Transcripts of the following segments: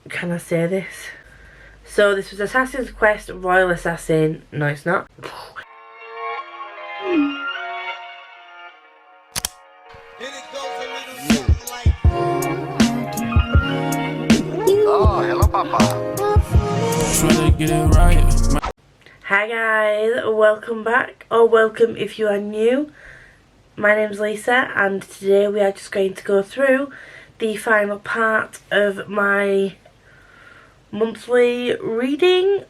can I say this? So this was Assassin's Quest Royal Assassin. No, it's not. Oh, hello, Papa. Trying to get it right. Hi guys, welcome back, or welcome if you are new. My name's Lisa, and today we are just going to go through the final part of my monthly reading.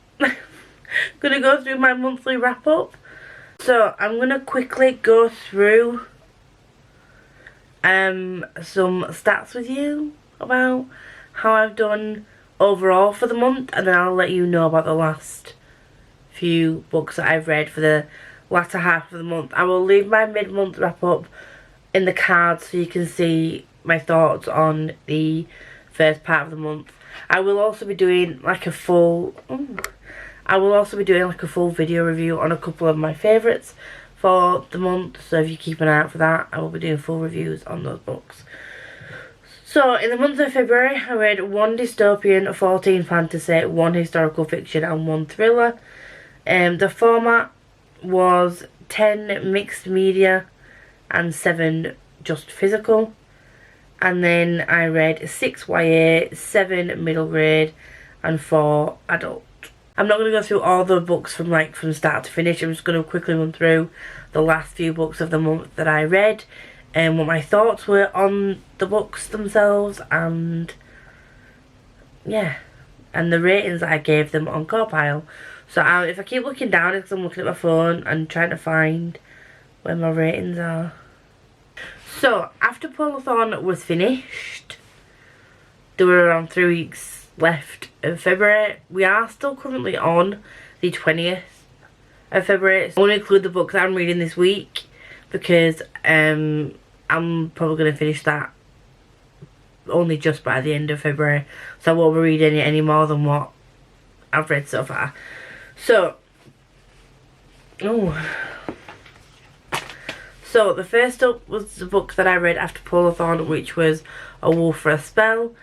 Gonna go through my monthly wrap up. So I'm gonna quickly go through some stats with you about how I've done overall for the month, and then I'll let you know about the last few books that I've read for the latter half of the month. I will leave my mid-month wrap up in the cards so you can see my thoughts on the first part of the month. I will also be doing like a full video review on a couple of my favourites for the month, so if you keep an eye out for that, I will be doing full reviews on those books. So in the month of February I read 1 dystopian, 14 fantasy, 1 historical fiction and 1 thriller. The format was 10 mixed media and 7 just physical. And then I read 6 YA, 7 middle grade and 4 adult. I'm not going to go through all the books from start to finish. I'm just going to quickly run through the last few books of the month that I read and what my thoughts were on the books themselves, and yeah, and the ratings that I gave them on Compile. So if I keep looking down, it's because I'm looking at my phone and trying to find where my ratings are. So after Polathon was finished, there were around 3 weeks left of February. We are still currently on the 20th of February. So I want to include the book that I'm reading this week because I'm probably going to finish that only just by the end of February. So I won't be reading it any more than what I've read so far. So the first up was the book that I read after Polathon, which was A Wolf for a Spell,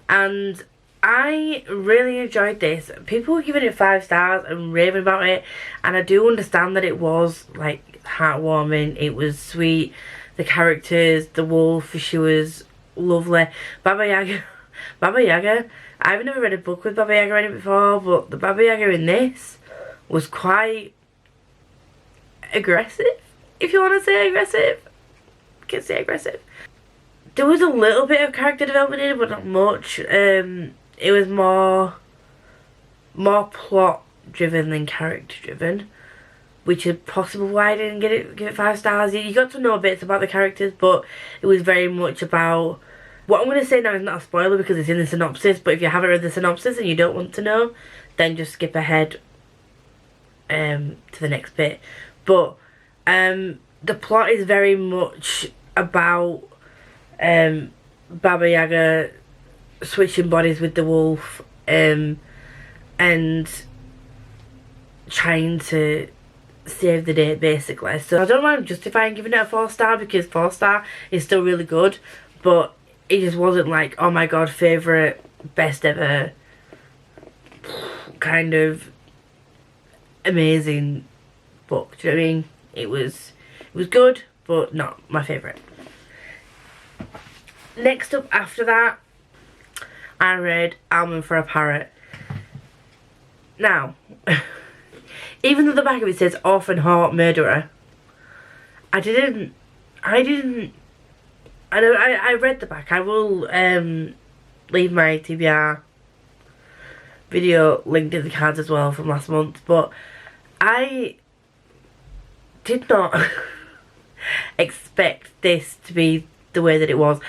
and I really enjoyed this. People were giving it 5 stars and raving about it, and I do understand that it was like heartwarming, it was sweet, the characters, the wolf, she was lovely. Baba Yaga, I've never read a book with Baba Yaga in it before, but the Baba Yaga in this was quite aggressive, if you want to say aggressive. I can say aggressive. There was a little bit of character development in it, but not much. It was more plot driven than character driven, which is possible why I didn't give it 5 stars. You got to know bits about the characters, but it was very much about, what I'm going to say now is not a spoiler because it's in the synopsis, but if you haven't read the synopsis and you don't want to know, then just skip ahead to the next bit. But the plot is very much about Baba Yaga switching bodies with the wolf and trying to save the day, basically. So I don't know why I'm justifying giving it a 4 star, because 4 star is still really good, but it just wasn't like, oh my god, favourite, best ever kind of amazing book. Do you know what I mean? It was good, but not my favourite. Next up after that, I read Almond for a Parrot. Now, even though the back of it says Orphan Heart Murderer, I read the back. I will leave my TBR video linked in the cards as well from last month, but I did not expect this to be the way that it was.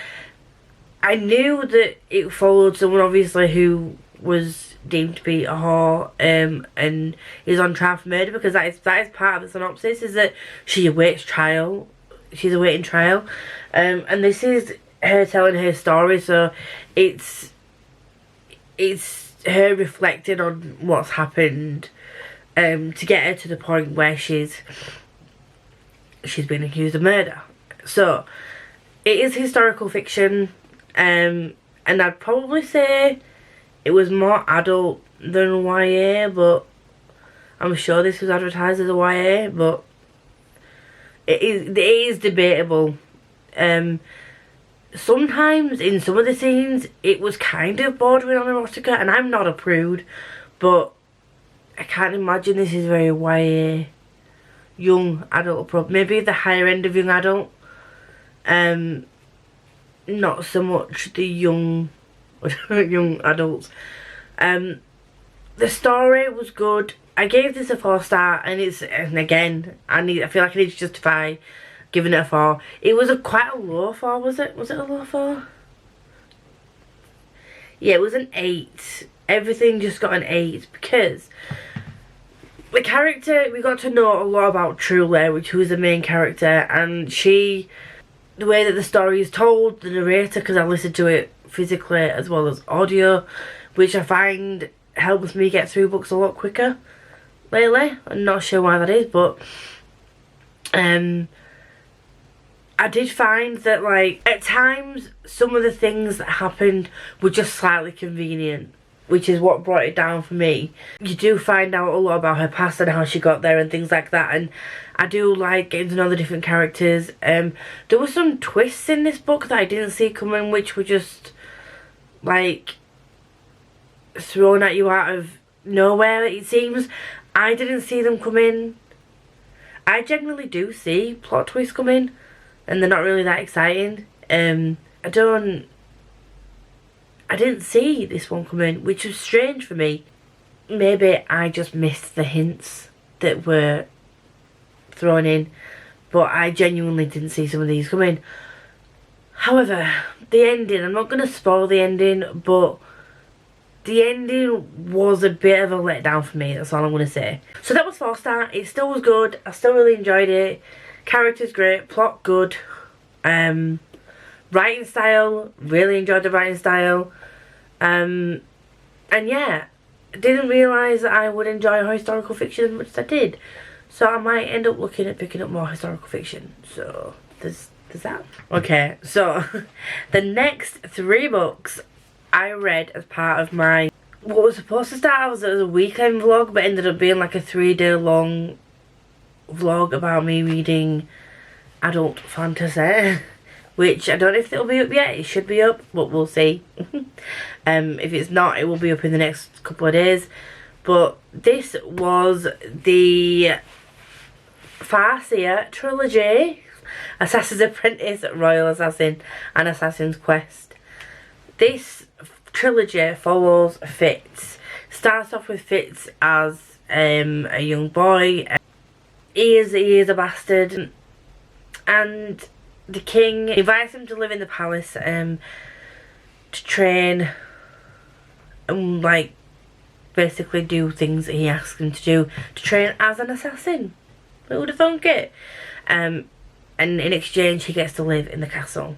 I knew that it followed someone obviously who was deemed to be a whore and is on trial for murder, because that is part of the synopsis, is that she awaits trial. She's awaiting trial, and this is her telling her story, so it's her reflecting on what's happened to get her to the point where she's been accused of murder. So it is historical fiction, and I'd probably say It was more adult than YA, but I'm sure this was advertised as a YA, but it is debatable. Sometimes in some of the scenes it was kind of bordering on erotica, and I'm not a prude, but I can't imagine this is very YA, young adult, maybe the higher end of young adult, not so much the young young adults. The story was good. I gave this a 4-star, and again, I feel like I need to justify giving it a 4. It was quite a low 4, was it? Was it a low 4? Yeah, it was an 8. Everything just got an 8 because the character, we got to know a lot about Truly, who is the main character, and the way that the story is told, the narrator, because I listened to it physically as well as audio, which I find helps me get through books a lot quicker lately. I'm not sure why that is, but I did find that, like, at times some of the things that happened were just slightly convenient, which is what brought it down for me. You do find out a lot about her past and how she got there and things like that, and I do like getting to know the different characters. There were some twists in this book that I didn't see coming, which were just, like, thrown at you out of nowhere, it seems. I didn't see them come in. I generally do see plot twists come in, and they're not really that exciting. I didn't see this one come in, which was strange for me. Maybe I just missed the hints that were thrown in, but I genuinely didn't see some of these come in. However, the ending, I'm not going to spoil the ending, but the ending was a bit of a letdown for me, that's all I'm going to say. So that was 4-star. It still was good. I still really enjoyed it. Characters great, plot good. Writing style, really enjoyed the writing style. And yeah, didn't realise that I would enjoy historical fiction as much as I did. So I might end up looking at picking up more historical fiction. So there's that. Okay, so the next 3 books I read as part of my, what was supposed to start out as a weekend vlog, but ended up being like a 3-day long vlog about me reading adult fantasy, which I don't know if it'll be up yet. It should be up, but we'll see. If it's not, it will be up in the next couple of days. But this was the Farseer trilogy: Assassin's Apprentice, Royal Assassin, and Assassin's Quest. This trilogy follows Fitz. Starts off with Fitz as a young boy. He is a bastard, and the king invites him to live in the palace to train and, like, basically do things that he asks him to do, to train as an assassin. Who would have thunk it? And in exchange he gets to live in the castle.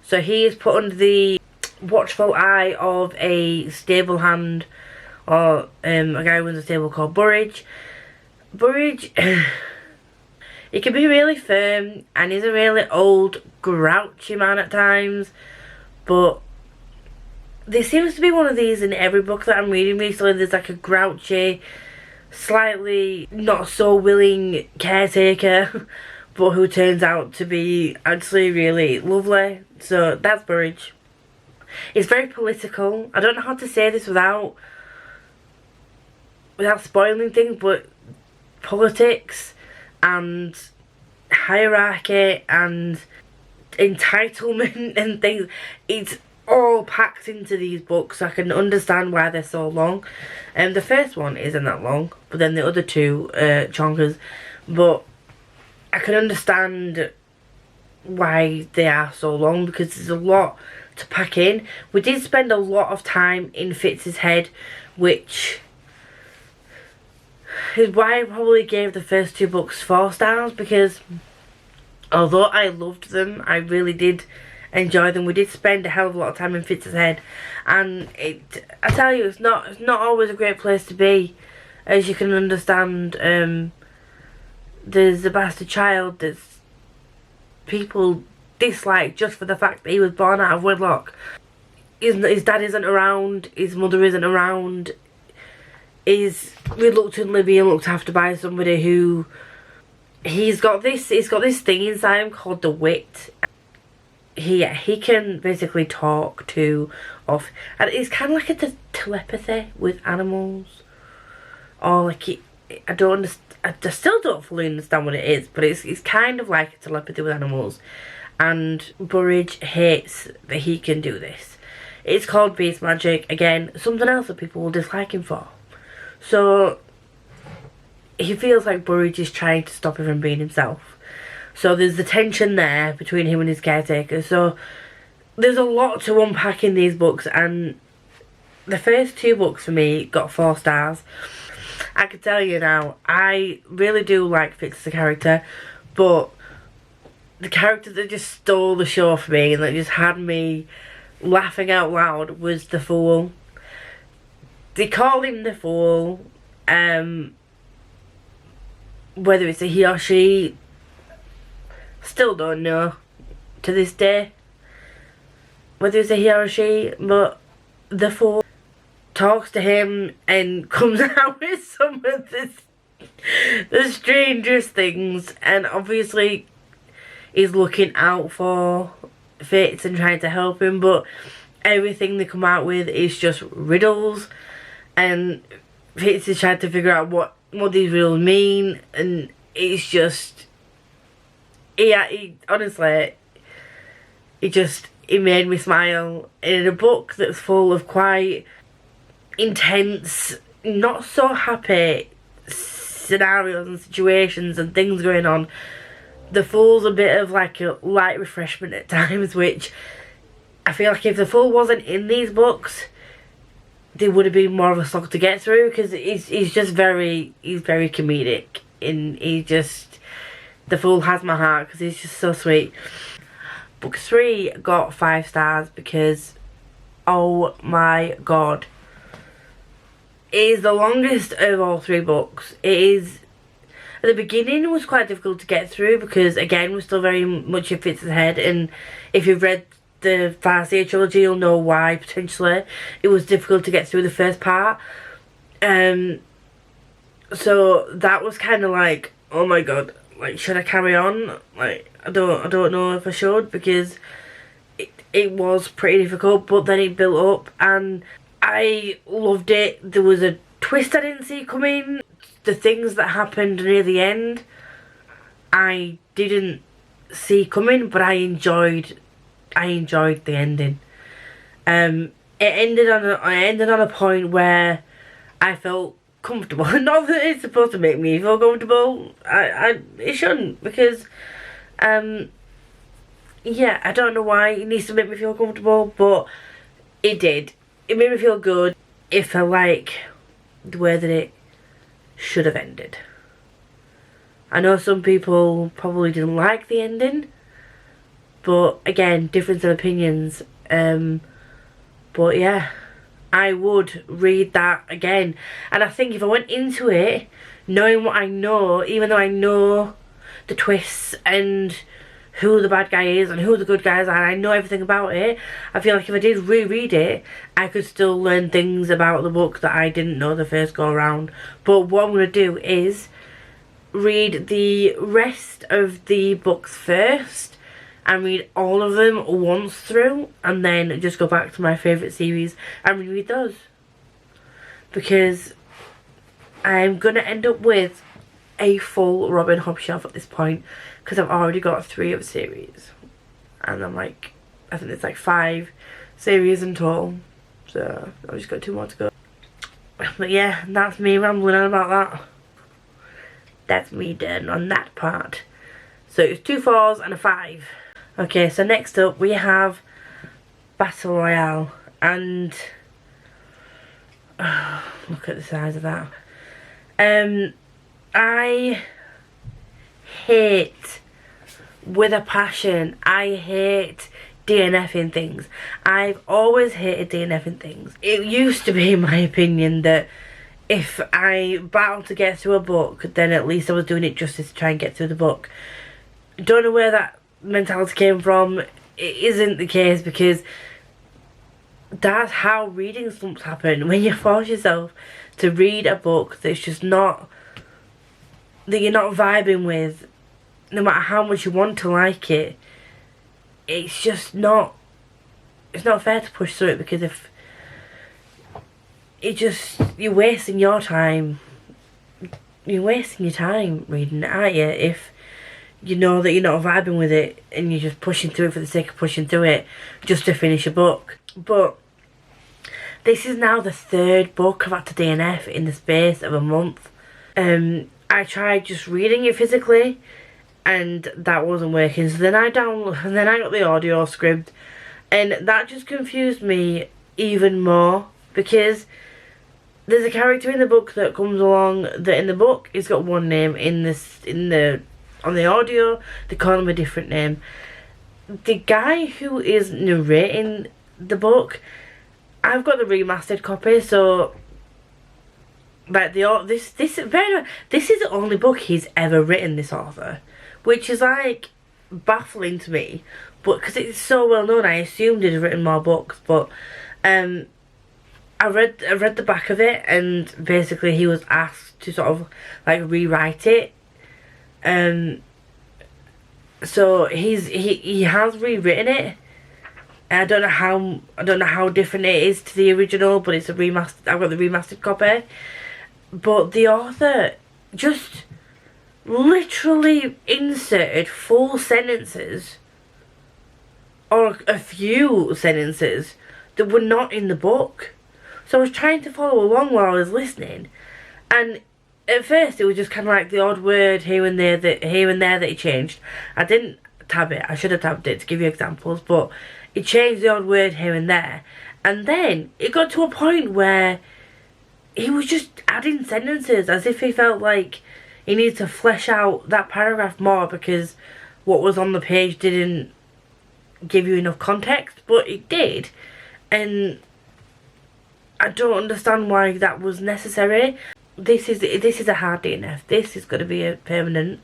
So he is put under the watchful eye of a stable hand, or a guy who runs a stable called Burridge. Burridge, he can be really firm, and he's a really old, grouchy man at times, but there seems to be one of these in every book that I'm reading recently. There's like a grouchy, slightly not so willing caretaker, but who turns out to be actually really lovely. So that's Burridge. It's very political. I don't know how to say this without spoiling things, but politics and hierarchy and entitlement and things, it's all packed into these books. So I can understand why they're so long. The first one isn't that long, but then the other 2 chonkers. But I can understand why they are so long, because there's a lot to pack in. We did spend a lot of time in Fitz's head, which is why I probably gave the first 2 books 4 stars, because although I loved them, I really did enjoy them. We did spend a hell of a lot of time in Fitz's head, and I tell you, it's not always a great place to be, as you can understand. There's a bastard child that people dislike just for the fact that he was born out of wedlock. his dad isn't around, his mother isn't around, is reluctantly being looked after by somebody who he's got this thing inside him called the wit. He can basically talk to off, and it's kind of like a telepathy with animals, or like I don't understand. I still don't fully understand what it is, but it's kind of like a telepathy with animals. And Burridge hates that he can do this. It's called beast magic. Again, something else that people will dislike him for. So he feels like Burridge is trying to stop him from being himself. So there's the tension there between him and his caretaker. So there's a lot to unpack in these books, and the first 2 books for me got 4 stars. I can tell you now, I really do like Fitz as a character, but the character that just stole the show for me and that just had me laughing out loud was the Fool. They call him the Fool. Whether it's a he or she, still don't know to this day whether it's a he or a she, but the Fool talks to him and comes out with some of the strangest things, and obviously is looking out for Fitz and trying to help him, but everything they come out with is just riddles, and Fitz is trying to figure out what these riddles mean, and it's just honestly it made me smile in a book that's full of quite intense, not so happy scenarios and situations and things going on. The Fool's a bit of like a light refreshment at times, which I feel like if the Fool wasn't in these books, they would have been more of a slog to get through, because he's very comedic, and the Fool has my heart because he's just so sweet. Book 3 got 5 stars because, oh my god, it is the longest of all 3 books. It is, at the beginning was quite difficult to get through because again we're still very much in Fitz's head, and if you've read the Farseer trilogy you'll know why potentially it was difficult to get through the first part. So that was kind of like, oh my god, like should I carry on? Like I don't know if I should, because it was pretty difficult, but then it built up and I loved it. There was a twist I didn't see coming. The things that happened near the end I didn't see coming, but I enjoyed the ending. It ended on a point where I felt comfortable. Not that it's supposed to make me feel comfortable. It shouldn't, because yeah, I don't know why it needs to make me feel comfortable, but it did. It made me feel good. It felt like the way that it should have ended. I know some people probably didn't like the ending, but again, difference of opinions. But yeah, I would read that again, and I think if I went into it knowing what I know, even though I know the twists and who the bad guy is and who the good guys are, and I know everything about it, I feel like if I did reread it I could still learn things about the book that I didn't know the first go around. But what I'm going to do is read the rest of the books first and read all of them once through, and then just go back to my favourite series and reread those, because I'm going to end up with a full Robin Hobb shelf at this point, because I've already got 3 of the series, and I'm like, I think it's like 5 series in total, so I've just got 2 more to go. But yeah, that's me rambling on about that. That's me done on that part. So it's 2 4s and a 5. Okay, so next up we have Battle Royale, and look at the size of that. I hate with a passion, I hate DNFing things. I've always hated DNFing things. It used to be my opinion that if I battled to get through a book, then at least I was doing it justice to try and get through the book. Don't know where that mentality came from. It isn't the case, because that's how reading slumps happen. When you force yourself to read a book that's just not, that you're not vibing with, no matter how much you want to like it, it's just not, it's not fair to push through it, because if it just, you're wasting your time. You're wasting your time reading it, aren't you? If you know that you're not vibing with it and you're just pushing through it for the sake of pushing through it just to finish a book. But this is now the 3rd book I've had to DNF in the space of a month. I tried just reading it physically and that wasn't working. So then I got the audio script, and that just confused me even more, because there's a character in the book that comes along that in the book he's got one name, on the audio they call him a different name. The guy who is narrating the book, I've got the remastered copy, so like this is the only book he's ever written, this author, which is like baffling to me, but because it's so well known I assumed he'd written more books. But I read the back of it, and basically he was asked to sort of like rewrite it. So he has rewritten it. I don't know how different it is to the original, but it's a remastered. I've got the remastered copy. But the author just literally inserted full sentences, or a few sentences, that were not in the book. So I was trying to follow along while I was listening, and at first it was just kind of like the odd word here and there that he changed. I didn't tab it. I should have tabbed it to give you examples, but it changed the odd word here and there. And then it got to a point where he was just adding sentences as if he felt like he needed to flesh out that paragraph more, because what was on the page didn't give you enough context, but it did. And I don't understand why that was necessary. This is a hard DNF. This is going to be a permanent.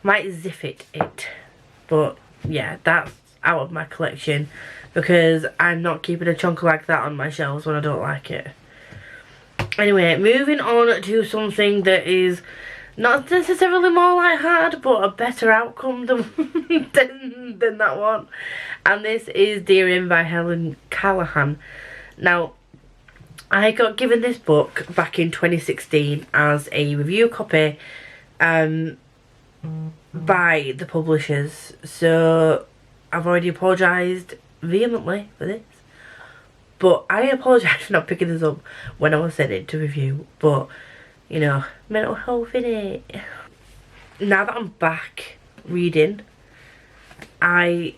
Might zip it, but yeah, that's out of my collection, because I'm not keeping a chunk like that on my shelves when I don't like it. Anyway, moving on to something that is not necessarily more lighthearted, but a better outcome than that one. And this is DNF by Helen Callahan. Now, I got given this book back in 2016 as a review copy by the publishers. So I've already apologised vehemently for this. But I apologise for not picking this up when I was sent it to review. But, you know, mental health innit. Now that I'm back reading, I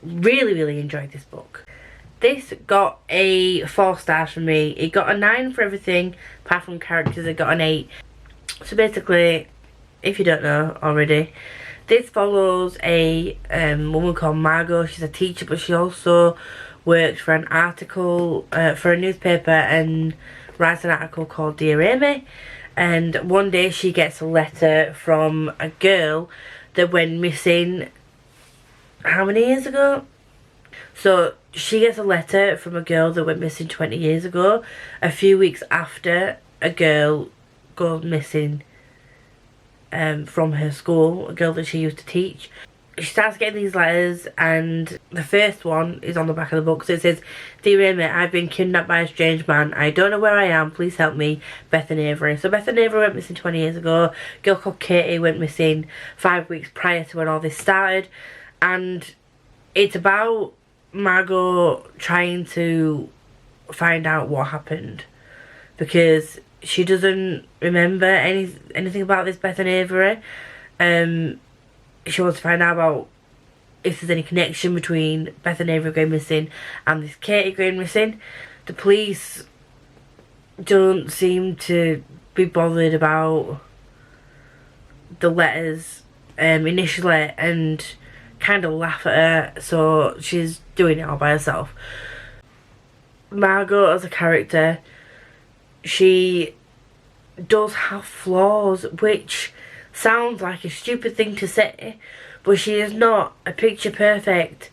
really enjoyed this book. This got a 4 stars from me. It got a 9 for everything, apart from characters. It got an 8. So basically, if you don't know already, this follows a woman called Margot. She's a teacher, but she also works for an article, for a newspaper, and writes an article called Dear Amy. And one day she gets a letter from a girl that went missing, how many years ago? So she gets a letter from a girl that went missing 20 years ago, a few weeks after a girl goes missing from her school, a girl that she used to teach. She starts getting these letters, and the first one is on the back of the book. So it says, Dear Amy, I've been kidnapped by a strange man. I don't know where I am. Please help me. Beth and Avery. So Beth and Avery went missing 20 years ago. A girl called Katie went missing 5 weeks prior to when all this started. And it's about Margot trying to find out what happened, because she doesn't remember anything about this Beth and Avery. She wants to find out about if there's any connection between Beth and Avery going missing and this Katie going missing. The police don't seem to be bothered about the letters initially, and kind of laugh at her, so she's doing it all by herself. Margot as a character, she does have flaws, which sounds like a stupid thing to say, but she is not a picture perfect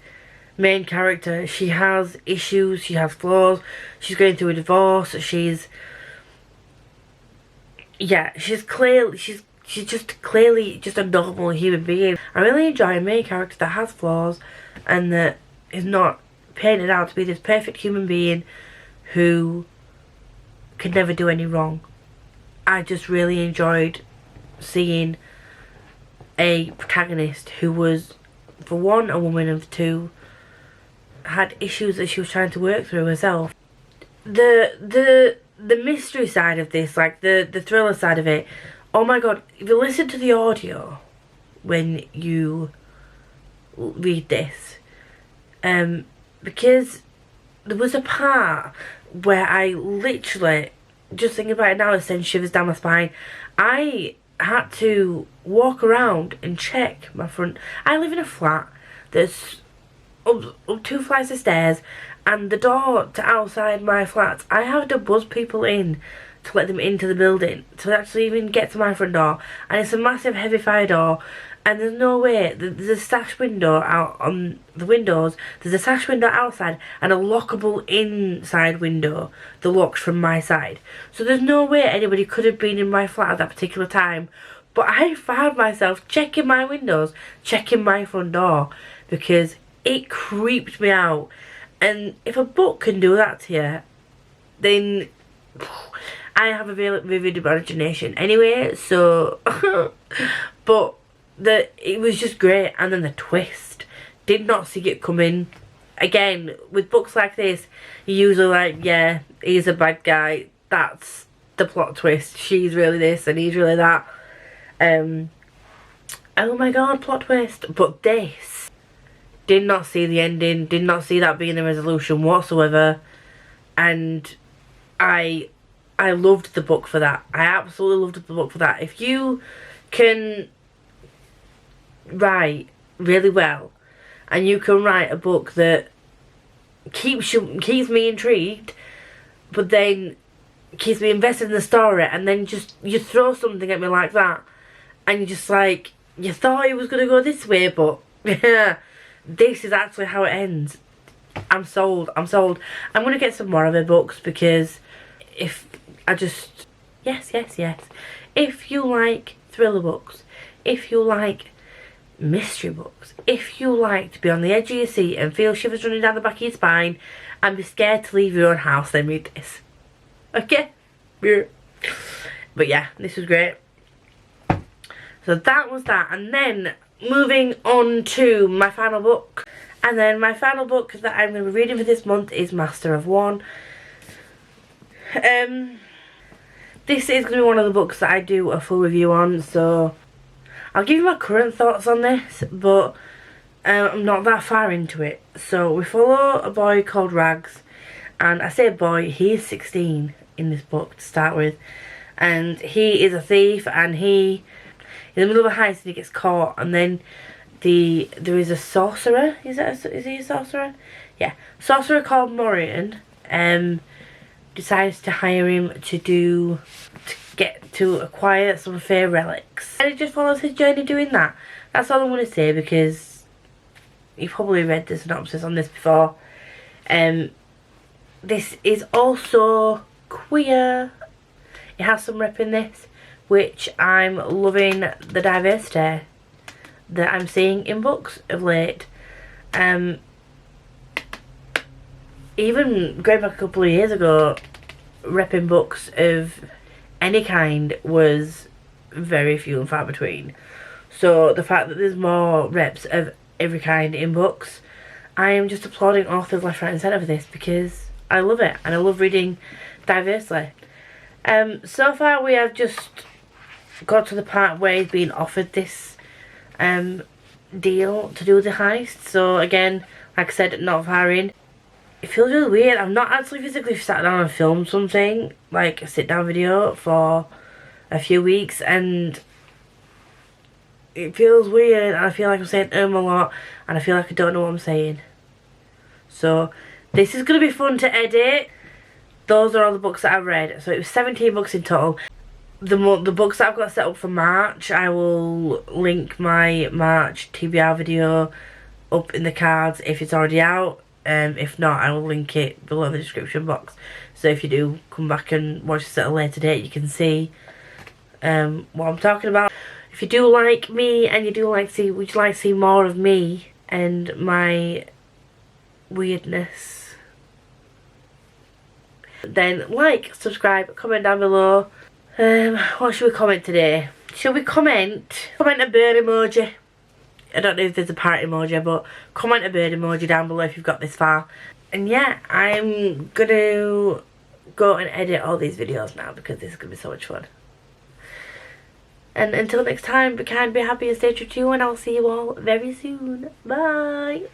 main character, she has issues, she has flaws, she's going through a divorce, she's just clearly just a normal human being. I really enjoy a main character that has flaws and that is not painted out to be this perfect human being who can never do any wrong. I just really enjoyed seeing a protagonist who was, for one, a woman, and for two, had issues that she was trying to work through herself. The mystery side of this, like the thriller side of it, oh my god, if you listen to the audio when you read this, because there was a part where I literally, just thinking about it now, it sends shivers down my spine. I had to walk around and check my front. I live in a flat that's up 2 flights of stairs, and the door to outside my flat, I have to buzz people in to let them into the building to actually even get to my front door, and it's a massive heavy fire door, and there's no way. There's a sash window out on the windows, there's a sash window outside and a lockable inside window that locks from my side, so there's no way anybody could have been in my flat at that particular time. But I found myself checking my windows, checking my front door, because it creeped me out. And if a book can do that to you, then I have a vivid imagination anyway, so but it was just great. And then the twist, did not see it coming. Again, with books like this, you're usually like, yeah, he's a bad guy, that's the plot twist, she's really this and he's really that. Oh my god, plot twist. But this, did not see the ending, did not see that being the resolution whatsoever, and I loved the book for that. I absolutely loved the book for that. If you can write really well, and you can write a book that keeps me intrigued, but then keeps me invested in the story, and then just you throw something at me like that, and you're just like, you thought it was going to go this way, but this is actually how it ends. I'm sold. I'm sold. I'm going to get some more of her books, because if you like thriller books, if you like mystery books, if you like to be on the edge of your seat and feel shivers running down the back of your spine and be scared to leave your own house, then read this. Okay? Yeah. But yeah, this was great. So that was that. And then moving on to my final book. And then my final book that I'm going to be reading for this month is Master of One. This is going to be one of the books that I do a full review on, so I'll give you my current thoughts on this, but I'm not that far into it. So we follow a boy called Rags, and I say boy, he is 16 in this book to start with, and he is a thief, and he, in the middle of a heist, and he gets caught, and then there is a sorcerer. Is he a sorcerer? Yeah, sorcerer called Morian decides to hire him to acquire some fair relics, and it just follows his journey doing that. That's all I'm going to say, because you've probably read the synopsis on this before. This is also queer. It has some rep in this, which I'm loving the diversity that I'm seeing in books of late. Even going back a couple of years ago, repping books of any kind was very few and far between. So the fact that there's more reps of every kind in books, I am just applauding authors left, right and centre for this, because I love it and I love reading diversely. So far we have just got to the part where he's being offered this deal to do the heist. So again, like I said, not far in. It feels really weird. I've not actually physically sat down and filmed something, like a sit down video, for a few weeks, and it feels weird, and I feel like I'm saying a lot, and I feel like I don't know what I'm saying. So this is going to be fun to edit. Those are all the books that I've read. So it was 17 books in total. The books that I've got set up for March, I will link my March TBR video up in the cards if it's already out. If not, I will link it below in the description box. So if you do come back and watch this at a later date, you can see what I'm talking about. If you do like me and you do like to see, would you like to see more of me and my weirdness, then like, subscribe, comment down below. What should we comment today? Should we comment a bird emoji? I don't know if there's a parrot emoji, but comment a bird emoji down below if you've got this far. And yeah, I'm gonna go and edit all these videos now because this is gonna be so much fun. And until next time, be kind, be happy, and stay true to you, and I'll see you all very soon. Bye!